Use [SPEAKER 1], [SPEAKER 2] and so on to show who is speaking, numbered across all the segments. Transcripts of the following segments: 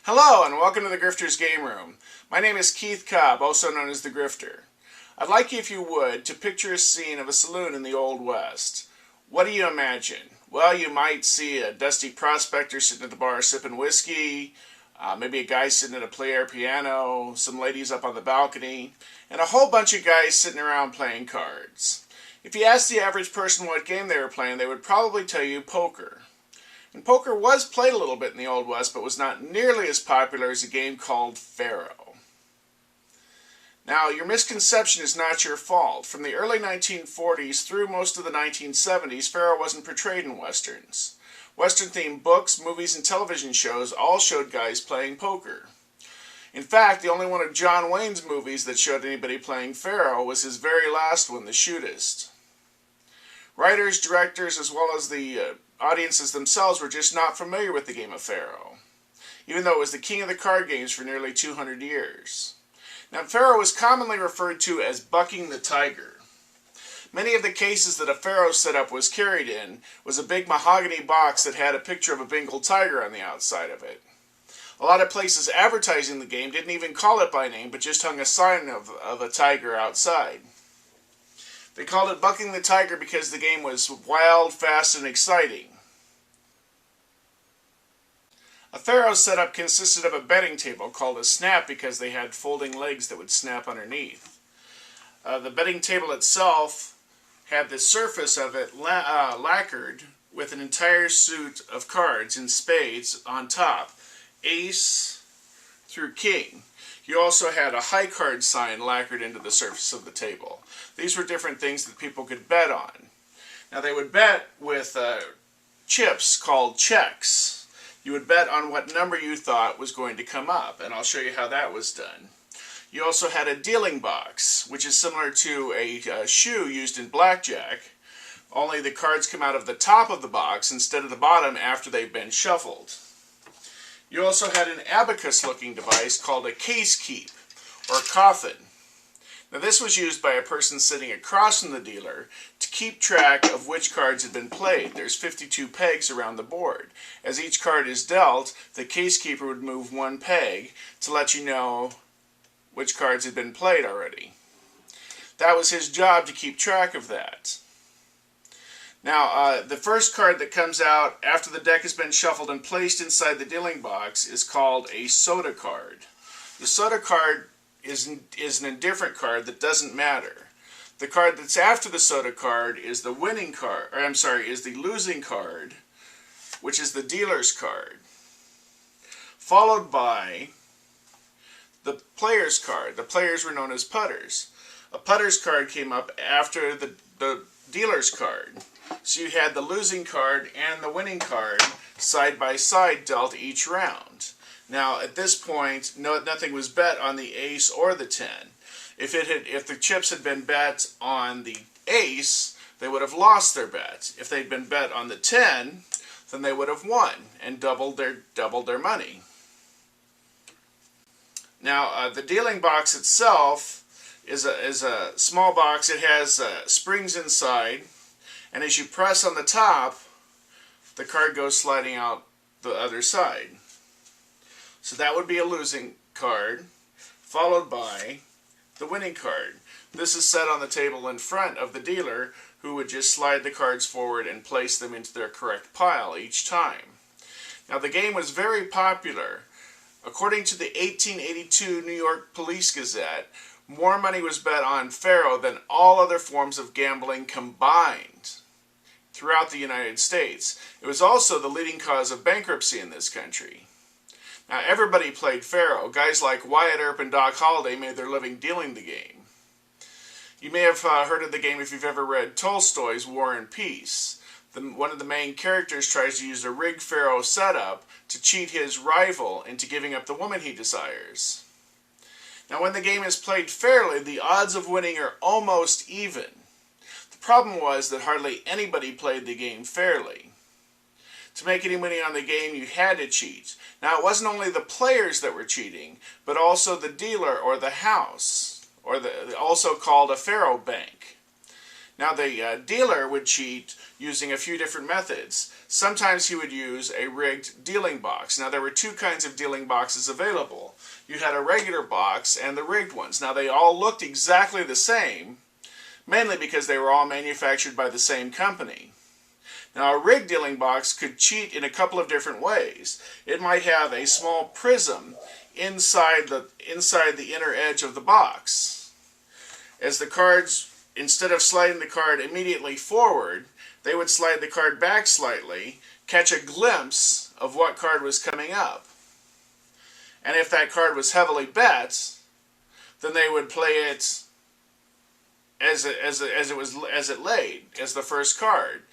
[SPEAKER 1] Hello and welcome to the Grifter's Game Room. My name is Keith Cobb, also known as the Grifter. I'd like you, if you would, to picture a scene of a saloon in the Old West. What do you imagine? Well, you might see a dusty prospector sitting at the bar sipping whiskey, maybe a guy sitting at a player piano, some ladies up on the balcony, and a whole bunch of guys sitting around playing cards. If you asked the average person what game they were playing, they would probably tell you poker. And poker was played a little bit in the Old West, but was not nearly as popular as a game called Pharaoh. Now, your misconception is not your fault. From the early 1940s through most of the 1970s, Pharaoh wasn't portrayed in Westerns. Western-themed books, movies, and television shows all showed guys playing poker. In fact, the only one of John Wayne's movies that showed anybody playing Pharaoh was his very last one, The Shootist. Writers, directors, as well as the audiences themselves were just not familiar with the game of Pharaoh, even though it was the king of the card games for nearly 200 years. Now, Pharaoh was commonly referred to as bucking the tiger. Many of the cases that a Pharaoh setup was carried in was a big mahogany box that had a picture of a Bengal tiger on the outside of it. A lot of places advertising the game didn't even call it by name, but just hung a sign of a tiger outside. They called it Bucking the Tiger because the game was wild, fast, and exciting. A Pharaoh setup consisted of a betting table called a snap because they had folding legs that would snap underneath. The betting table itself had the surface of it lacquered with an entire suit of cards in spades on top, ace through king. You also had a high card sign lacquered into the surface of the table. These were different things that people could bet on. Now, they would bet with chips called checks. You would bet on what number you thought was going to come up, and I'll show you how that was done. You also had a dealing box, which is similar to a shoe used in blackjack, only the cards come out of the top of the box instead of the bottom after they've been shuffled. You also had an abacus-looking device called a case keep, or coffin. Now, this was used by a person sitting across from the dealer to keep track of which cards had been played. There's 52 pegs around the board. As each card is dealt, the case keeper would move one peg to let you know which cards had been played already. That was his job, to keep track of that. Now, the first card that comes out after the deck has been shuffled and placed inside the dealing box is called a soda card. The soda card is an indifferent card that doesn't matter. The card that's after the soda card is the winning card, is the losing card, which is the dealer's card, followed by the player's card. The players were known as putters. A putter's card came up after the dealer's card. So you had the losing card and the winning card side by side dealt each round. Now, at this point, nothing was bet on the ace or the 10. If the chips had been bet on the ace, they would have lost their bet. If they'd been bet on the 10, then they would have won and doubled their money. Now, the dealing box itself is a small box. It has springs inside. And as you press on the top, the card goes sliding out the other side. So that would be a losing card, followed by the winning card. This is set on the table in front of the dealer, who would just slide the cards forward and place them into their correct pile each time. Now, the game was very popular. According to the 1882 New York Police Gazette, more money was bet on Pharaoh than all other forms of gambling combined throughout the United States. It was also the leading cause of bankruptcy in this country. Now, everybody played Pharaoh. Guys like Wyatt Earp and Doc Holliday made their living dealing the game. You may have heard of the game if you've ever read Tolstoy's War and Peace. One of the main characters tries to use a rigged Pharaoh setup to cheat his rival into giving up the woman he desires. Now, when the game is played fairly, the odds of winning are almost even. The problem was that hardly anybody played the game fairly. To make any money on the game, you had to cheat. Now, it wasn't only the players that were cheating, but also the dealer or the house, or also called a Pharaoh bank. Now the dealer would cheat using a few different methods. Sometimes he would use a rigged dealing box. Now there were two kinds of dealing boxes available. You had a regular box and the rigged ones. Now they all looked exactly the same, mainly because they were all manufactured by the same company. Now a rigged dealing box could cheat in a couple of different ways. It might have a small prism inside the inner edge of the box. As the cards, instead of sliding the card immediately forward, they would slide the card back slightly, catch a glimpse of what card was coming up. And if that card was heavily bet, then they would play it as it laid, as the first card.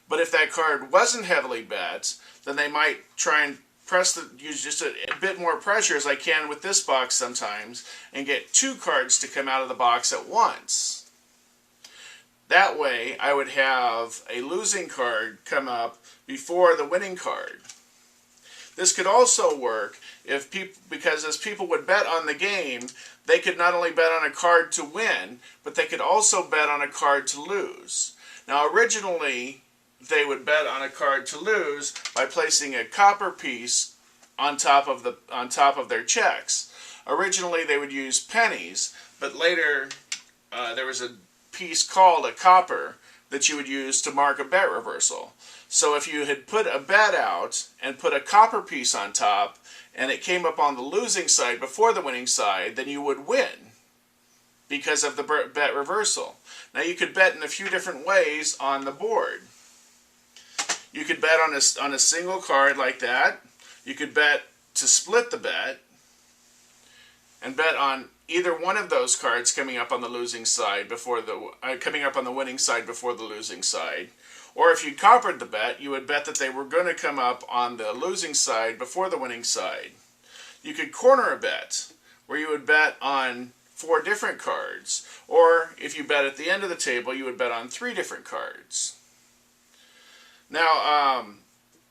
[SPEAKER 1] But if that card wasn't heavily bet, then they might try and use just a bit more pressure, as I can with this box sometimes, and get two cards to come out of the box at once. That way, I would have a losing card come up before the winning card. This could also work because as people would bet on the game, they could not only bet on a card to win, but they could also bet on a card to lose. Now, originally, they would bet on a card to lose by placing a copper piece on top of their checks. Originally, they would use pennies, but later there was a piece called a copper that you would use to mark a bet reversal. So if you had put a bet out and put a copper piece on top, and it came up on the losing side before the winning side, then you would win because of the bet reversal. Now you could bet in a few different ways on the board. You could bet on a single card like that. You could bet to split the bet and bet on either one of those cards coming up on the losing side coming up on the winning side before the losing side. Or if you coppered the bet, you would bet that they were going to come up on the losing side before the winning side. You could corner a bet, where you would bet on 4 different cards. Or if you bet at the end of the table, you would bet on 3 different cards. Now,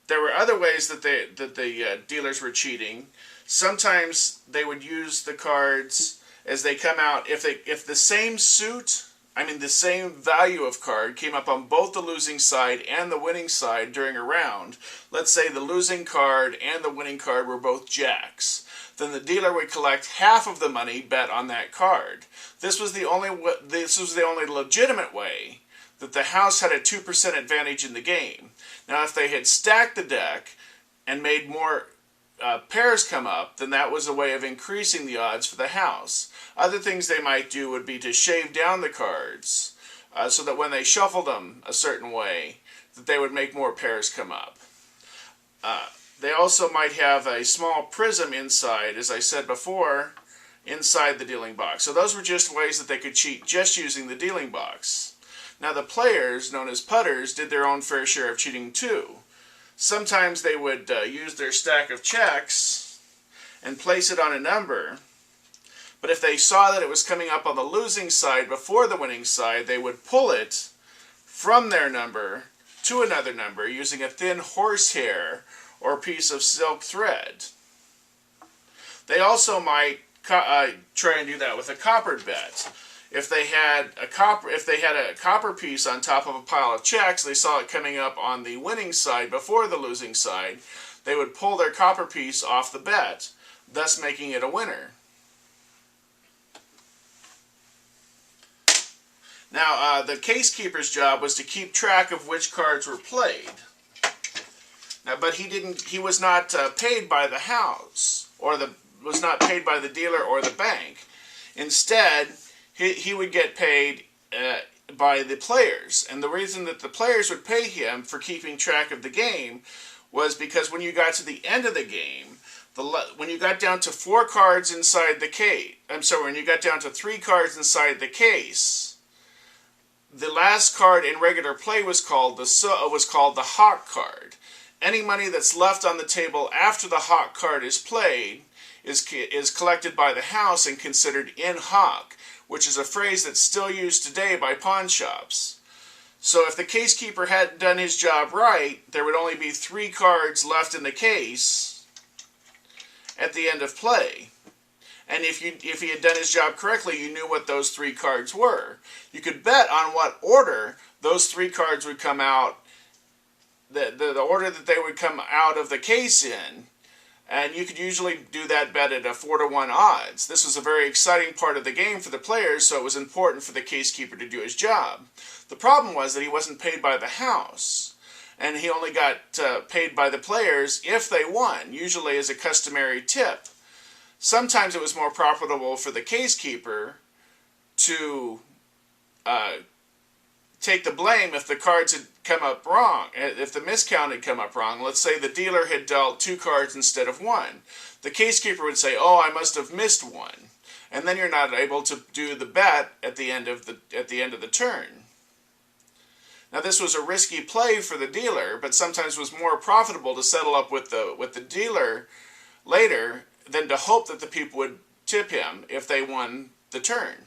[SPEAKER 1] there were other ways that the dealers were cheating. Sometimes they would use the cards as they come out. If the same suit, the same value of card came up on both the losing side and the winning side during a round, let's say the losing card and the winning card were both jacks, then the dealer would collect half of the money bet on that card. This was the only legitimate way that the house had a 2% advantage in the game. Now, if they had stacked the deck and made more pairs come up, then that was a way of increasing the odds for the house. Other things they might do would be to shave down the cards so that when they shuffled them a certain way, that they would make more pairs come up. They also might have a small prism inside, as I said before, inside the dealing box. So those were just ways that they could cheat just using the dealing box. Now the players, known as putters, did their own fair share of cheating too. Sometimes they would use their stack of checks and place it on a number, but if they saw that it was coming up on the losing side before the winning side, they would pull it from their number to another number using a thin horsehair or piece of silk thread. They also might try and do that with a coppered bet. If they had a copper piece on top of a pile of checks, they saw it coming up on the winning side before the losing side, they would pull their copper piece off the bet, thus making it a winner. Now, the case keeper's job was to keep track of which cards were played. Now, but he was not paid by the house, was not paid by the dealer or the bank. Instead, he would get paid by the players. And the reason that the players would pay him for keeping track of the game was because when you got to the end of the game, when you got down to 4 cards inside the case, when you got down to 3 cards inside the case, the last card in regular play was called the hawk card. Any money that's left on the table after the hawk card is played is collected by the house and considered in hawk, which is a phrase that's still used today by pawn shops. So if the case keeper hadn't done his job right, there would only be 3 cards left in the case at the end of play. And if he had done his job correctly, you knew what those 3 cards were. You could bet on what order those 3 cards would come out, the order that they would come out of the case in. And you could usually do that bet at a 4-to-1 odds. This was a very exciting part of the game for the players, so it was important for the casekeeper to do his job. The problem was that he wasn't paid by the house, and he only got paid by the players if they won, usually as a customary tip. Sometimes it was more profitable for the casekeeper to take the blame if the cards had come up wrong, if the miscount had come up wrong. Let's say the dealer had dealt 2 cards instead of 1. The casekeeper would say, "Oh, I must have missed 1," and then you're not able to do the bet at the end of the turn. Now, this was a risky play for the dealer, but sometimes was more profitable to settle up with the dealer later than to hope that the people would tip him if they won the turn.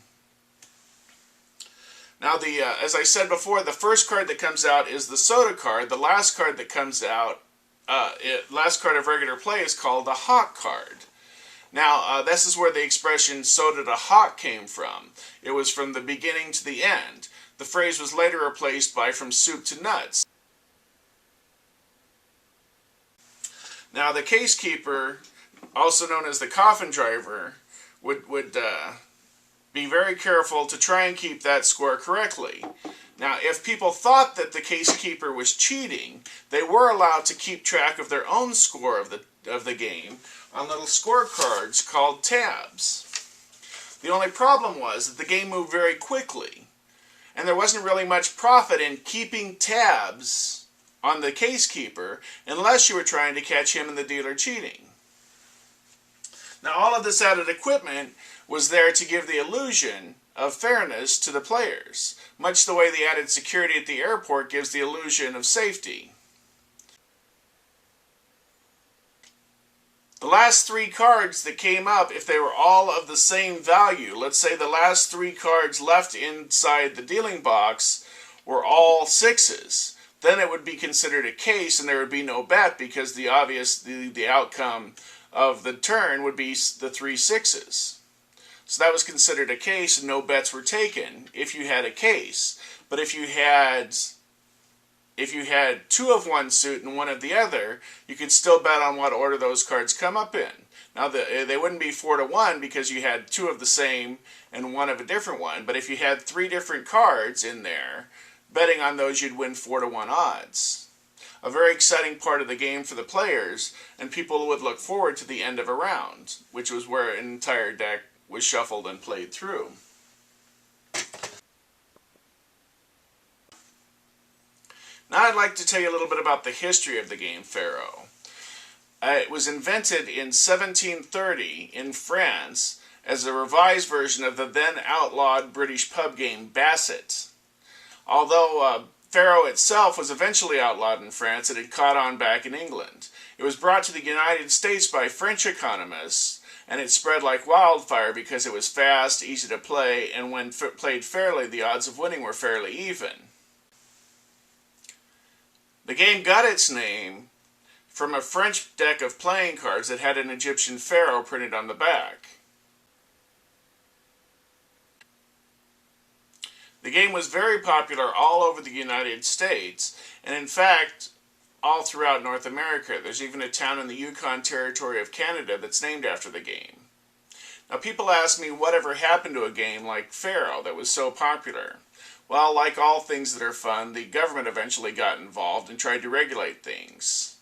[SPEAKER 1] Now, as I said before, the first card that comes out is the soda card. The last card that comes out, last card of regular play, is called the hawk card. Now, this is where the expression soda to hawk came from. It was from the beginning to the end. The phrase was later replaced by from soup to nuts. Now, the casekeeper, also known as the coffin driver, would be very careful to try and keep that score correctly. Now, if people thought that the casekeeper was cheating, they were allowed to keep track of their own score of the game on little scorecards called tabs. The only problem was that the game moved very quickly, and there wasn't really much profit in keeping tabs on the casekeeper unless you were trying to catch him and the dealer cheating. Now, all of this added equipment was there to give the illusion of fairness to the players, much the way the added security at the airport gives the illusion of safety. The last 3 cards that came up, if they were all of the same value, let's say the last 3 cards left inside the dealing box were all 6s, then it would be considered a case and there would be no bet because the outcome of the turn would be the 3 6s. So that was considered a case and no bets were taken if you had a case. But if you had 2 of one suit and 1 of the other, you could still bet on what order those cards come up in. Now, they wouldn't be 4-to-1 because you had 2 of the same and 1 of a different one. But if you had 3 different cards in there, betting on those, you'd win 4-to-1 odds. A very exciting part of the game for the players, and people would look forward to the end of a round, which was where an entire deck was shuffled and played through. Now I'd like to tell you a little bit about the history of the game Pharaoh. It was invented in 1730 in France as a revised version of the then outlawed British pub game Basset. Although Pharaoh itself was eventually outlawed in France, it had caught on back in England. It was brought to the United States by French economists, and it spread like wildfire because it was fast, easy to play, and when played fairly, the odds of winning were fairly even. The game got its name from a French deck of playing cards that had an Egyptian pharaoh printed on the back. The game was very popular all over the United States, and in fact, all throughout North America. There's even a town in the Yukon Territory of Canada that's named after the game. Now, people ask me whatever happened to a game like Pharaoh that was so popular. Well, like all things that are fun, the government eventually got involved and tried to regulate things.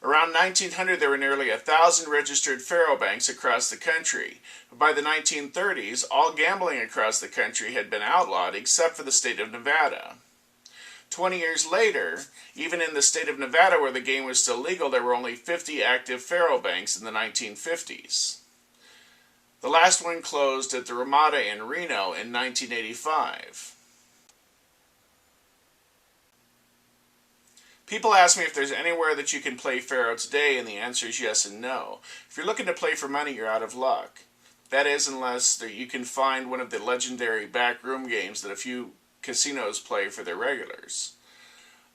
[SPEAKER 1] Around 1900, there were nearly 1,000 registered Pharaoh banks across the country. By the 1930s, all gambling across the country had been outlawed except for the state of Nevada. 20 years later, even in the state of Nevada where the game was still legal, there were only 50 active Pharaoh banks in the 1950s. The last one closed at the Ramada in Reno in 1985. People ask me if there's anywhere that you can play Pharaoh today, and the answer is yes and no. If you're looking to play for money, you're out of luck. That is, unless you can find one of the legendary backroom games that a few casinos play for their regulars.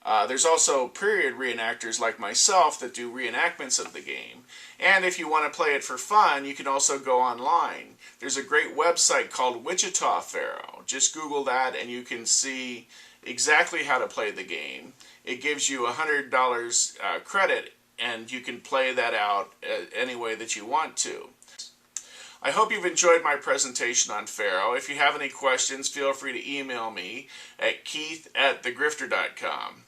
[SPEAKER 1] There's also period reenactors like myself that do reenactments of the game. And if you want to play it for fun, you can also go online. There's a great website called Wichita Pharaoh. Just Google that and you can see exactly how to play the game. It gives you $100 credit and you can play that out any way that you want to. I hope you've enjoyed my presentation on Pharaoh. If you have any questions, feel free to email me at keith@thegrifter.com.